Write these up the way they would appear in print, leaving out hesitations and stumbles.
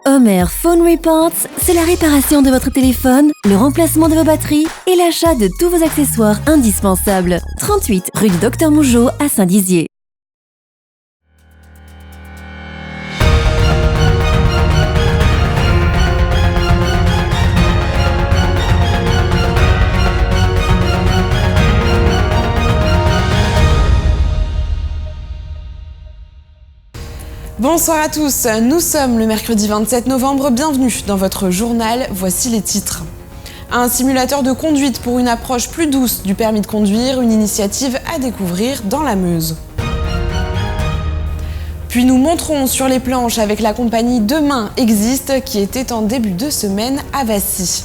Homer Phone Reports, c'est la réparation de votre téléphone, le remplacement de vos batteries et l'achat de tous vos accessoires indispensables. 38 rue du Docteur Mougeot à Saint-Dizier. Bonsoir à tous, nous sommes le mercredi 27 novembre, bienvenue dans votre journal, voici les titres. Un simulateur de conduite pour une approche plus douce du permis de conduire, une initiative à découvrir dans la Meuse. Puis nous monterons sur les planches avec la compagnie Demain Existe qui était en début de semaine à Vassy.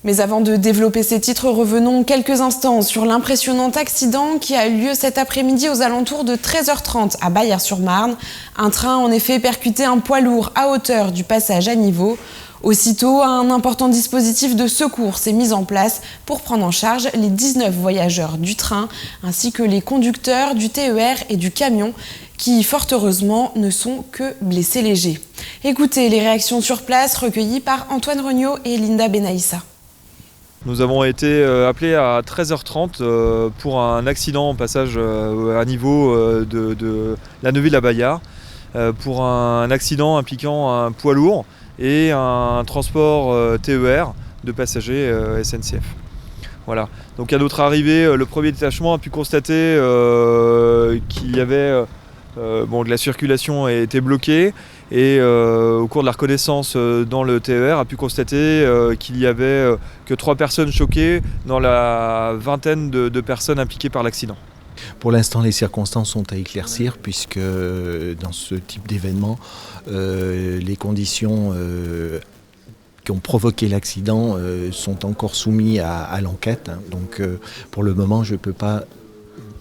Mais avant de développer ces titres, revenons quelques instants sur l'impressionnant accident qui a eu lieu cet après-midi aux alentours de 13h30 à Baillères-sur-Marne. Un train a en effet percuté un poids lourd à hauteur du passage à niveau. Aussitôt, un important dispositif de secours s'est mis en place pour prendre en charge les 19 voyageurs du train ainsi que les conducteurs du TER et du camion qui, fort heureusement, ne sont que blessés légers. Écoutez les réactions sur place recueillies par Antoine Regnault et Linda Benaïssa. Nous avons été appelés à 13h30 pour un accident au passage à niveau de la Neuville à Baillard, pour un accident impliquant un poids lourd et un transport TER de passagers SNCF. Voilà. Donc à notre arrivée, le premier détachement a pu constater qu'il y avait de la circulation a été bloquée et au cours de la reconnaissance dans le TER a pu constater qu'il y avait que 3 personnes choquées dans la vingtaine de personnes impliquées par l'accident. Pour l'instant, les circonstances sont à éclaircir puisque dans ce type d'événement, les conditions qui ont provoqué l'accident sont encore soumises à l'enquête. Donc pour le moment, je ne peux pas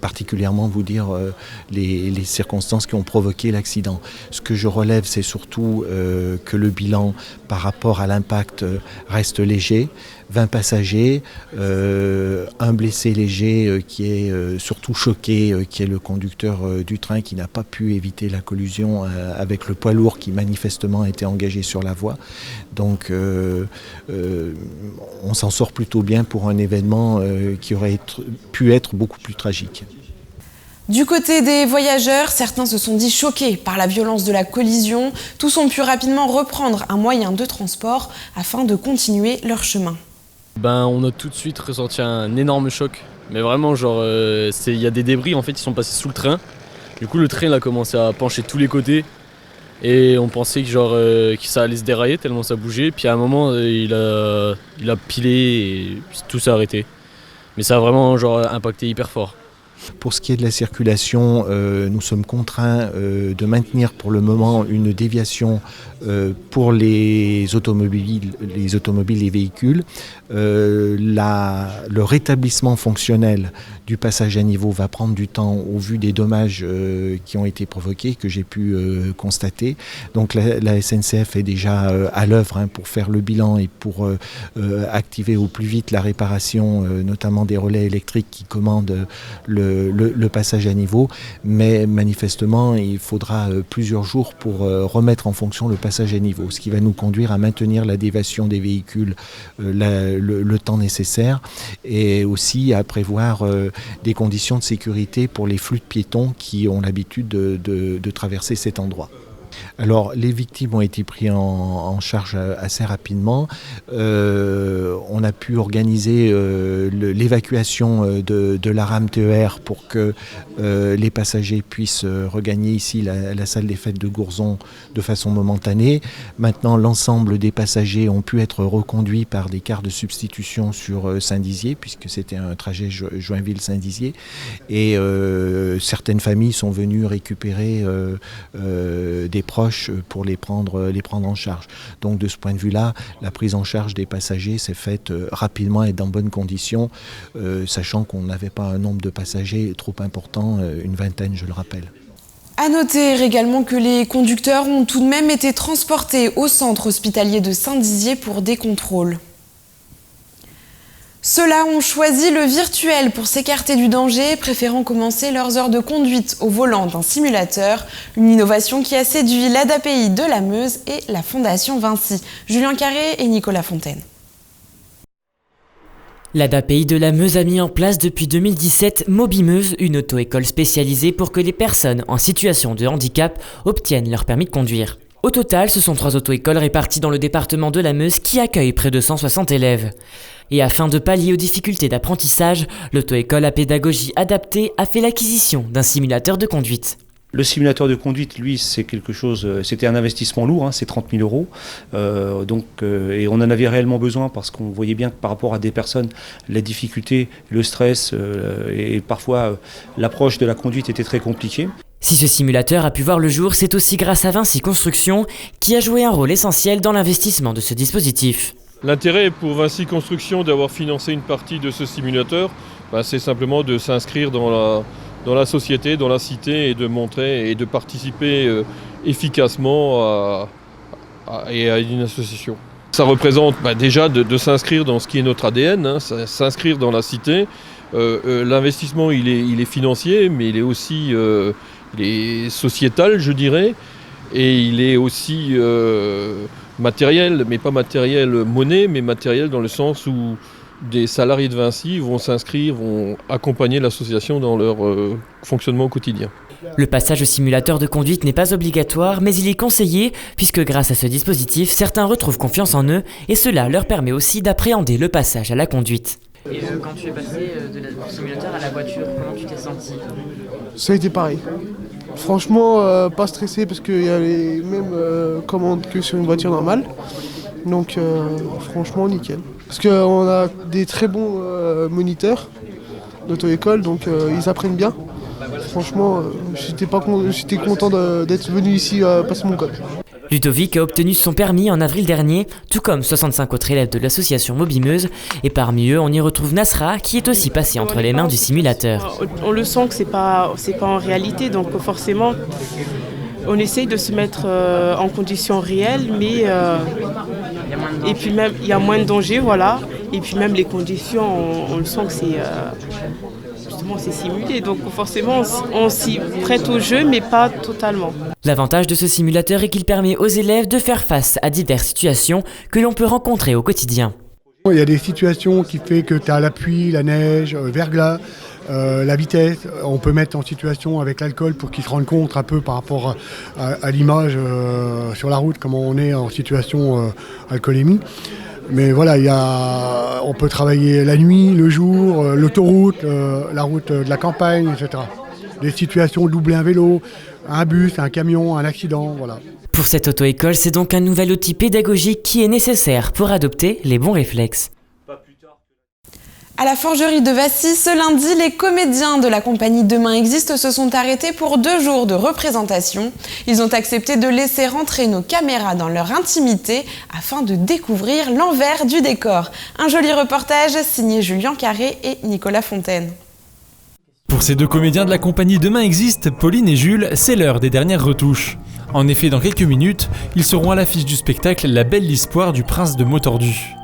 particulièrement vous dire les circonstances qui ont provoqué l'accident. Ce que je relève, c'est surtout que le bilan par rapport à l'impact reste léger. 20 passagers, un blessé léger qui est surtout choqué, qui est le conducteur du train qui n'a pas pu éviter la collision avec le poids lourd qui manifestement était engagé sur la voie. Donc on s'en sort plutôt bien pour un événement qui aurait pu être beaucoup plus tragique. Du côté des voyageurs, certains se sont dit choqués par la violence de la collision. Tous ont pu rapidement reprendre un moyen de transport afin de continuer leur chemin. On a tout de suite ressenti un énorme choc. Mais vraiment, il y a des débris en fait qui sont passés sous le train. Du coup, le train il a commencé à pencher de tous les côtés. Et on pensait que ça allait se dérailler tellement ça bougeait. Puis à un moment, il a pilé et tout s'est arrêté. Mais ça a vraiment impacté hyper fort. Pour ce qui est de la circulation, nous sommes contraints de maintenir pour le moment une déviation pour les automobiles et véhicules. Le rétablissement fonctionnel du passage à niveau va prendre du temps au vu des dommages qui ont été provoqués, que j'ai pu constater. Donc la SNCF est déjà à l'œuvre pour faire le bilan et pour activer au plus vite la réparation, notamment des relais électriques qui commandent le passage à niveau. Mais manifestement, il faudra plusieurs jours pour remettre en fonction le passage à niveau, ce qui va nous conduire à maintenir la déviation des véhicules le temps nécessaire et aussi à prévoir des conditions de sécurité pour les flux de piétons qui ont l'habitude de traverser cet endroit. Alors, les victimes ont été prises en charge assez rapidement. On a pu organiser l'évacuation de la rame TER pour que les passagers puissent regagner ici la salle des fêtes de Gourzon de façon momentanée. Maintenant, l'ensemble des passagers ont pu être reconduits par des cars de substitution sur Saint-Dizier, puisque c'était un trajet Joinville-Saint-Dizier. Et certaines familles sont venues récupérer des proches pour les prendre en charge. Donc de ce point de vue-là, la prise en charge des passagers s'est faite rapidement et dans bonnes conditions, sachant qu'on n'avait pas un nombre de passagers trop important, une vingtaine je le rappelle. À noter également que les conducteurs ont tout de même été transportés au centre hospitalier de Saint-Dizier pour des contrôles. Ceux-là ont choisi le virtuel pour s'écarter du danger, préférant commencer leurs heures de conduite au volant d'un simulateur. Une innovation qui a séduit l'ADAPI de la Meuse et la Fondation Vinci. Julien Carré et Nicolas Fontaine. L'ADAPI de la Meuse a mis en place depuis 2017 Mobimeuse, une auto-école spécialisée pour que les personnes en situation de handicap obtiennent leur permis de conduire. Au total, ce sont 3 auto-écoles réparties dans le département de la Meuse qui accueillent près de 160 élèves. Et afin de pallier aux difficultés d'apprentissage, l'auto-école à pédagogie adaptée a fait l'acquisition d'un simulateur de conduite. Le simulateur de conduite, lui, c'est quelque chose. C'était un investissement lourd, c'est 30 000 euros. Et on en avait réellement besoin parce qu'on voyait bien que par rapport à des personnes, la difficulté, le stress et parfois l'approche de la conduite était très compliquée. Si ce simulateur a pu voir le jour, c'est aussi grâce à Vinci Construction qui a joué un rôle essentiel dans l'investissement de ce dispositif. L'intérêt pour Vinci Construction d'avoir financé une partie de ce simulateur, c'est simplement de s'inscrire dans la société, dans la cité et de montrer et de participer efficacement à une association. Ça représente déjà de s'inscrire dans ce qui est notre ADN, s'inscrire dans la cité. L'investissement il est financier, mais il est aussi il est sociétal, je dirais, et il est aussi matériel, mais pas matériel monnaie, mais matériel dans le sens où des salariés de Vinci vont s'inscrire, vont accompagner l'association dans leur fonctionnement au quotidien. Le passage au simulateur de conduite n'est pas obligatoire, mais il est conseillé puisque grâce à ce dispositif, certains retrouvent confiance en eux et cela leur permet aussi d'appréhender le passage à la conduite. Et quand tu es passé du simulateur à la voiture, comment tu t'es senti ? Ça a été pareil. Franchement, pas stressé parce qu'il y a les mêmes commandes que sur une voiture normale. Donc franchement, nickel. Parce qu'on a des très bons moniteurs d'auto-école, donc ils apprennent bien. Franchement, j'étais content d'être venu ici passer mon code. Ludovic a obtenu son permis en avril dernier, tout comme 65 autres élèves de l'association Mobimeuse. Et parmi eux, on y retrouve Nasra, qui est aussi passé entre les mains du simulateur. On le sent que c'est pas en réalité, donc forcément, on essaye de se mettre en conditions réelles, mais et puis même il y a moins de danger, voilà. Et puis même les conditions, on le sent que c'est simulé, donc forcément on s'y prête au jeu, mais pas totalement. L'avantage de ce simulateur est qu'il permet aux élèves de faire face à diverses situations que l'on peut rencontrer au quotidien. Il y a des situations qui font que tu as la pluie, la neige, verglas, la vitesse. On peut mettre en situation avec l'alcool pour qu'ils se rendent compte un peu par rapport à l'image sur la route, comment on est en situation alcoolémie. Mais voilà, on peut travailler la nuit, le jour, l'autoroute, la route de la campagne, etc. Des situations doubler un vélo, un bus, un camion, un accident, voilà. Pour cette auto-école, c'est donc un nouvel outil pédagogique qui est nécessaire pour adopter les bons réflexes. À la forgerie de Vassy, ce lundi, les comédiens de la compagnie Demain Existe se sont arrêtés pour 2 jours de représentation. Ils ont accepté de laisser rentrer nos caméras dans leur intimité afin de découvrir l'envers du décor. Un joli reportage signé Julien Carré et Nicolas Fontaine. Pour ces 2 comédiens de la compagnie Demain Existe, Pauline et Jules, c'est l'heure des dernières retouches. En effet, dans quelques minutes, ils seront à l'affiche du spectacle La Belle Histoire du Prince de Motordu.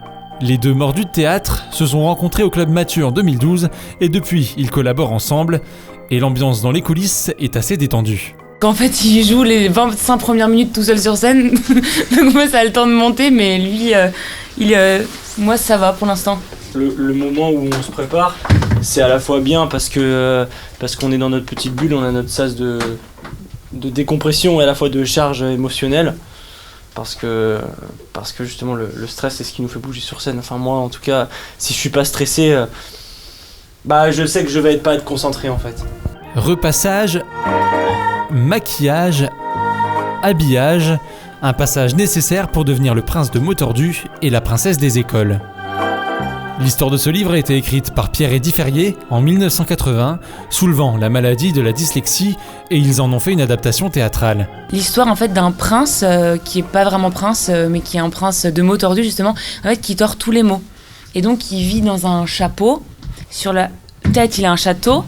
Les 2 mordus de théâtre se sont rencontrés au Club Mathieu en 2012 et depuis, ils collaborent ensemble et l'ambiance dans les coulisses est assez détendue. En fait, il joue les 25 premières minutes tout seul sur scène, donc moi ça a le temps de monter, mais lui, moi ça va pour l'instant. Le moment où on se prépare, c'est à la fois bien parce qu'on est dans notre petite bulle, on a notre sas de décompression et à la fois de charge émotionnelle. Parce que justement le stress c'est ce qui nous fait bouger sur scène. Enfin moi en tout cas, si je suis pas stressé, je sais que je vais pas être concentré en fait. Repassage, maquillage, habillage, un passage nécessaire pour devenir le prince de Motordu et la princesse des écoles. L'histoire de ce livre a été écrite par Pierre-Eddy Ferrier en 1980, soulevant la maladie de la dyslexie, et ils en ont fait une adaptation théâtrale. L'histoire en fait d'un prince qui est pas vraiment prince, mais qui est un prince de Motordu justement, en fait qui tord tous les mots. Et donc il vit dans un chapeau, sur la tête il a un château,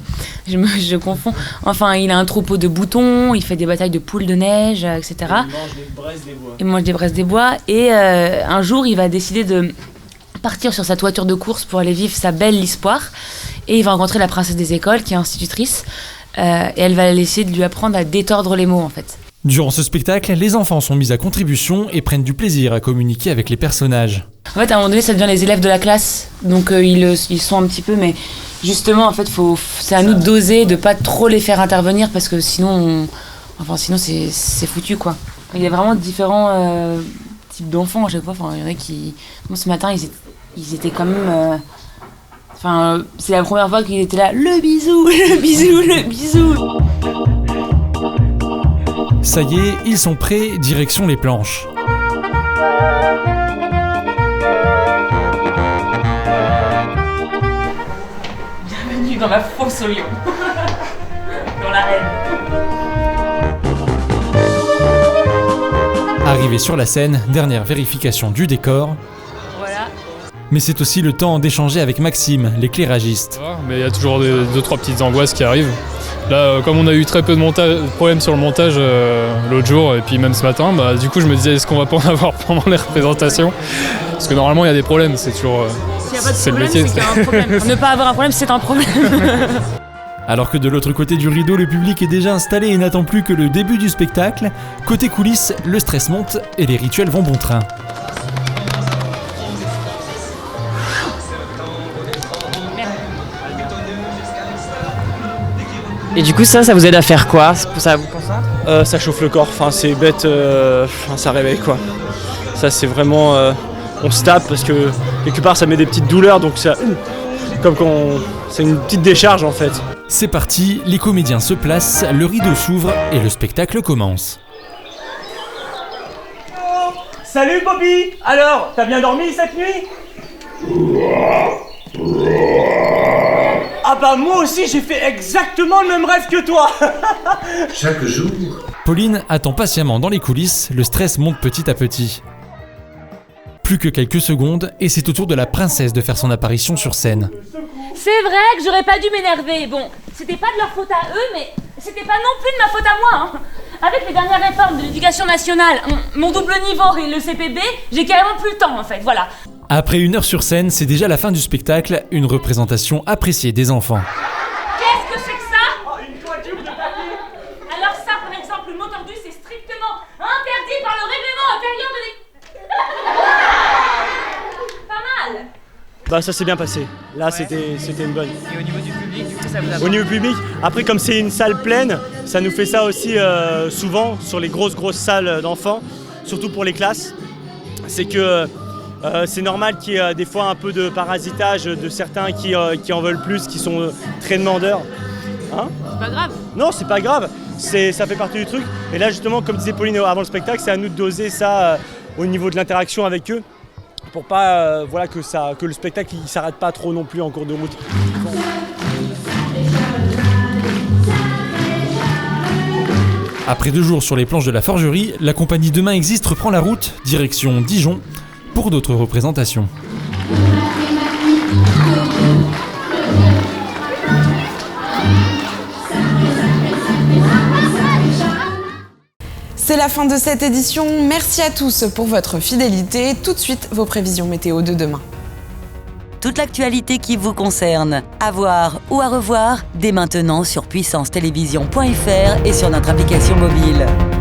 je confonds, enfin il a un troupeau de boutons, il fait des batailles de poules de neige, etc. Il mange des braises des bois. Il mange des braises des bois, et un jour il va décider de partir sur sa toiture de course pour aller vivre sa belle histoire. Et il va rencontrer la princesse des écoles, qui est institutrice. Et elle va essayer de lui apprendre à détordre les mots, en fait. Durant ce spectacle, les enfants sont mis à contribution et prennent du plaisir à communiquer avec les personnages. En fait, à un moment donné, ça devient les élèves de la classe. Donc ils sont un petit peu, mais justement, en fait, c'est à nous de doser, de pas trop les faire intervenir, parce que sinon, c'est foutu, quoi. Il y a vraiment différents types d'enfants à chaque fois. Enfin, il y en a qui... Bon, ce matin, ils étaient quand même... c'est la première fois qu'ils étaient là. Le bisou, le bisou, le bisou. Ça y est, ils sont prêts, direction les planches. Bienvenue dans la fosse au lion. Dans l'arène. Arrivé sur la scène, dernière vérification du décor. Voilà. Mais c'est aussi le temps d'échanger avec Maxime, l'éclairagiste. Mais il y a toujours 2-3 petites angoisses qui arrivent. Là, comme on a eu très peu de problèmes sur le montage l'autre jour et puis même ce matin, du coup je me disais est-ce qu'on va pas en avoir pendant les représentations? Parce que normalement il y a des problèmes, c'est toujours... S'il n'y a pas de problème, c'est qu'il y a un problème. Ne pas avoir un problème, c'est un problème. Alors que de l'autre côté du rideau, le public est déjà installé et n'attend plus que le début du spectacle, côté coulisses, le stress monte et les rituels vont bon train. Et du coup, ça vous aide à faire quoi? Ça vous concentre? Ça chauffe le corps, c'est bête, ça réveille quoi. Ça c'est vraiment... on se tape parce que quelque part ça met des petites douleurs, donc ça... c'est une petite décharge en fait. C'est parti, les comédiens se placent, le rideau s'ouvre et le spectacle commence. Salut Bobby! Alors, t'as bien dormi cette nuit? Ah bah moi aussi j'ai fait exactement le même rêve que toi. Chaque jour. Pauline attend patiemment dans les coulisses, le stress monte petit à petit. Plus que quelques secondes et c'est au tour de la princesse de faire son apparition sur scène. C'est vrai que j'aurais pas dû m'énerver. Bon, c'était pas de leur faute à eux, mais c'était pas non plus de ma faute à moi. Avec les dernières réformes de l'éducation nationale, mon double niveau et le CPB, j'ai carrément plus le temps en fait, voilà. Après 1 heure sur scène, c'est déjà la fin du spectacle, une représentation appréciée des enfants. Qu'est-ce que c'est que ça? Une toiture de papier. Alors ça, par exemple, le mot tordu, c'est strictement interdit par le règlement intérieur de Pas mal. Bah ça s'est bien passé. Là c'était une bonne. Et au niveau du public, du coup, ça vous a... Au niveau public, après comme c'est une salle pleine, ça nous fait ça aussi souvent sur les grosses salles d'enfants, surtout pour les classes. C'est que c'est normal qu'il y ait des fois un peu de parasitage de certains qui en veulent plus, qui sont très demandeurs. Hein? C'est pas grave. Non, c'est pas grave. Ça fait partie du truc. Et là justement, comme disait Pauline avant le spectacle, c'est à nous de doser ça au niveau de l'interaction avec eux, pour pas que le spectacle il s'arrête pas trop non plus en cours de route. Après 2 jours sur les planches de la forgerie, la compagnie Demain Existe reprend la route, direction Dijon, pour d'autres représentations. C'est la fin de cette édition. Merci à tous pour votre fidélité. Tout de suite, vos prévisions météo de demain. Toute l'actualité qui vous concerne, à voir ou à revoir, dès maintenant sur puissancetélévision.fr et sur notre application mobile.